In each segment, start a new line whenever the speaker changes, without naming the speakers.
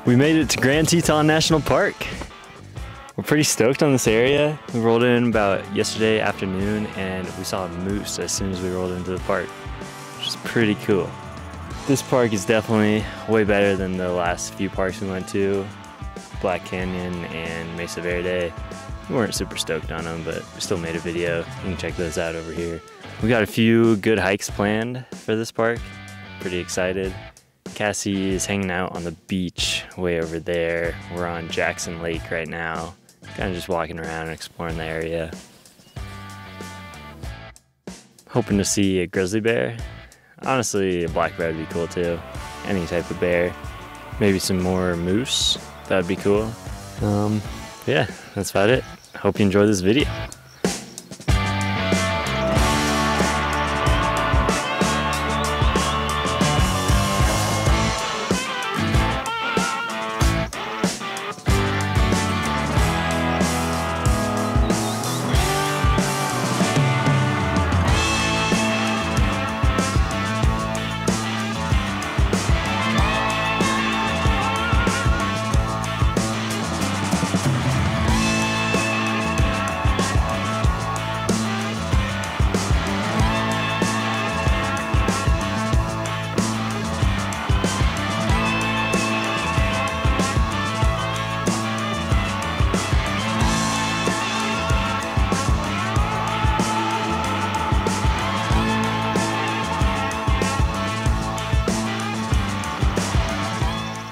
We made it to Grand Teton National Park. We're pretty stoked on this area. We rolled in about yesterday afternoon and we saw a moose as soon as we rolled into the park, which is pretty cool. This park is definitely way better than the last few parks we went to, Black Canyon and Mesa Verde. We weren't super stoked on them, but we still made a video. You can check those out over here. We got a few good hikes planned for this park. Pretty excited. Cassie is hanging out on the beach way over there. We're on Jackson Lake right now, kind of just walking around and exploring the area. Hoping to see a grizzly bear. Honestly, a black bear would be cool too. Any type of bear. Maybe some more moose, that would be cool. Yeah, that's about it. Hope you enjoy this video.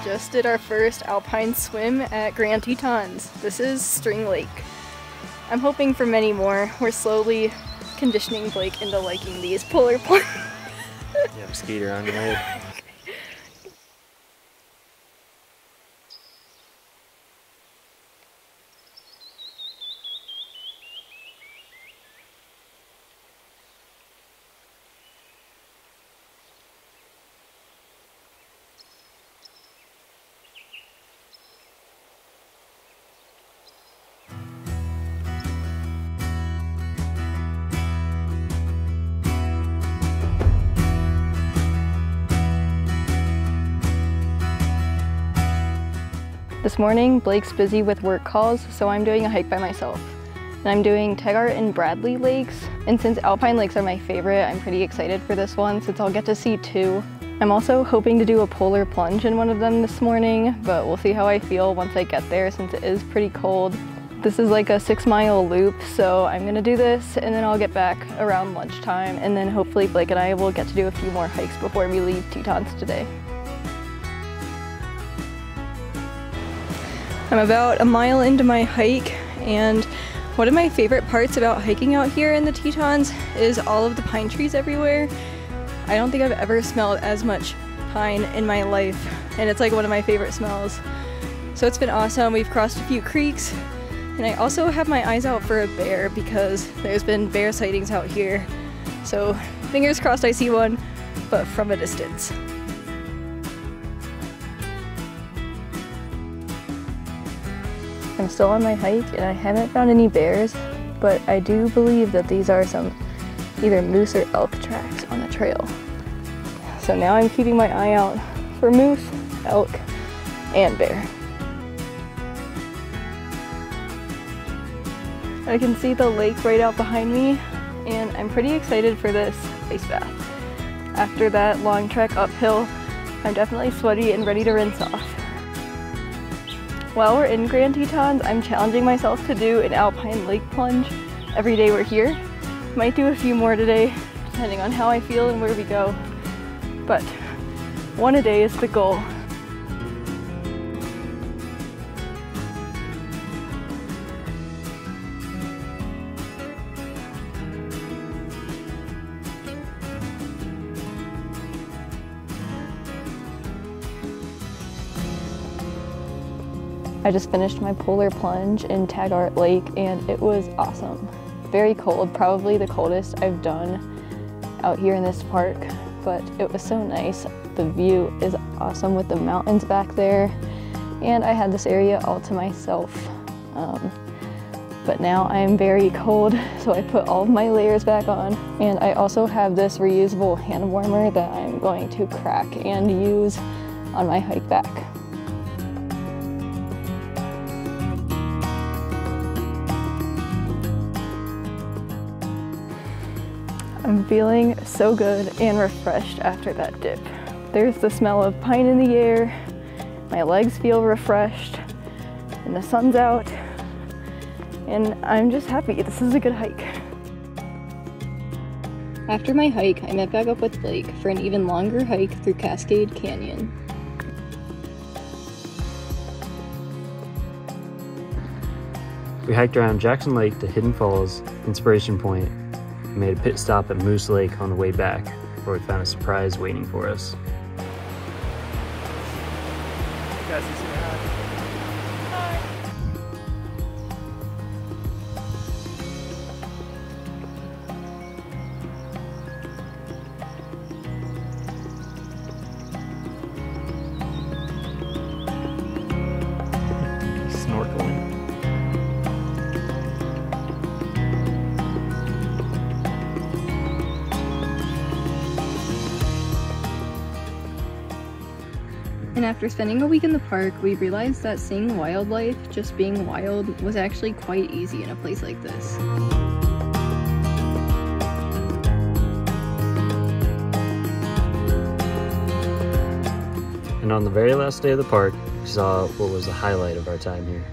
Just did our first alpine swim at Grand Tetons. This is String Lake. I'm hoping for many more. We're slowly conditioning Blake into liking these polar plunges.
You have a skater on your head.
This morning, Blake's busy with work calls, so I'm doing a hike by myself. And I'm doing Taggart and Bradley lakes. And since alpine lakes are my favorite, I'm pretty excited for this one since I'll get to see two. I'm also hoping to do a polar plunge in one of them this morning, but we'll see how I feel once I get there since it is pretty cold. This is like a 6-mile loop, so I'm gonna do this and then I'll get back around lunchtime, and then hopefully Blake and I will get to do a few more hikes before we leave Tetons today. I'm about a mile into my hike, and one of my favorite parts about hiking out here in the Tetons is all of the pine trees everywhere. I don't think I've ever smelled as much pine in my life, and it's like one of my favorite smells. So it's been awesome. We've crossed a few creeks, and I also have my eyes out for a bear because there's been bear sightings out here. So fingers crossed I see one, but from a distance. I'm still on my hike and I haven't found any bears, but I do believe that these are some either moose or elk tracks on the trail. So now I'm keeping my eye out for moose, elk, and bear. I can see the lake right out behind me, and I'm pretty excited for this ice bath. After that long trek uphill, I'm definitely sweaty and ready to rinse off. While we're in Grand Tetons, I'm challenging myself to do an alpine lake plunge every day we're here. Might do a few more today, depending on how I feel and where we go. But one a day is the goal. I just finished my polar plunge in Taggart Lake and it was awesome. Very cold, probably the coldest I've done out here in this park, but it was so nice. The view is awesome with the mountains back there, and I had this area all to myself. But now I am very cold, so I put all of my layers back on. And I also have this reusable hand warmer that I'm going to crack and use on my hike back. I'm feeling so good and refreshed after that dip. There's the smell of pine in the air, my legs feel refreshed, and the sun's out, and I'm just happy. This is a good hike. After my hike, I met back up with Blake for an even longer hike through Cascade Canyon.
We hiked around Jackson Lake to Hidden Falls, Inspiration Point, and made a pit stop at Moose Lake on the way back, where we found a surprise waiting for us. Snorkeling.
And after spending a week in the park, we realized that seeing wildlife, just being wild, was actually quite easy in a place like this.
And on the very last day of the park, we saw what was the highlight of our time here.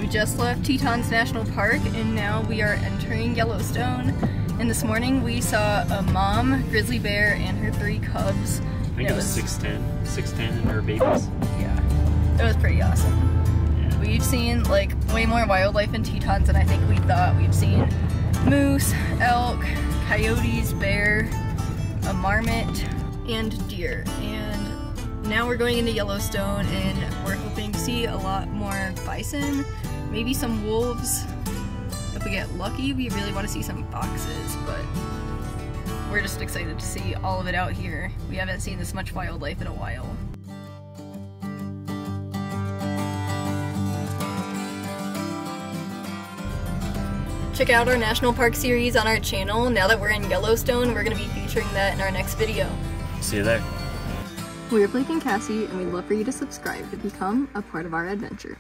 We just left Tetons National Park and now we are entering Yellowstone. And this morning we saw a mom grizzly bear and her 3 cubs.
I think it was 6'10" and her babies.
Yeah, it was pretty awesome. Yeah. We've seen like way more wildlife in Tetons than I think we thought. We've seen moose, elk, coyotes, bear, a marmot, and deer. And now we're going into Yellowstone and we're hoping to see a lot more bison, maybe some wolves. If we get lucky, we really want to see some foxes, but we're just excited to see all of it out here. We haven't seen this much wildlife in a while. Check out our National Park series on our channel. Now that we're in Yellowstone, we're going to be featuring that in our next video.
See you there.
We're Blake and Cassie, and we'd love for you to subscribe to become a part of our adventure.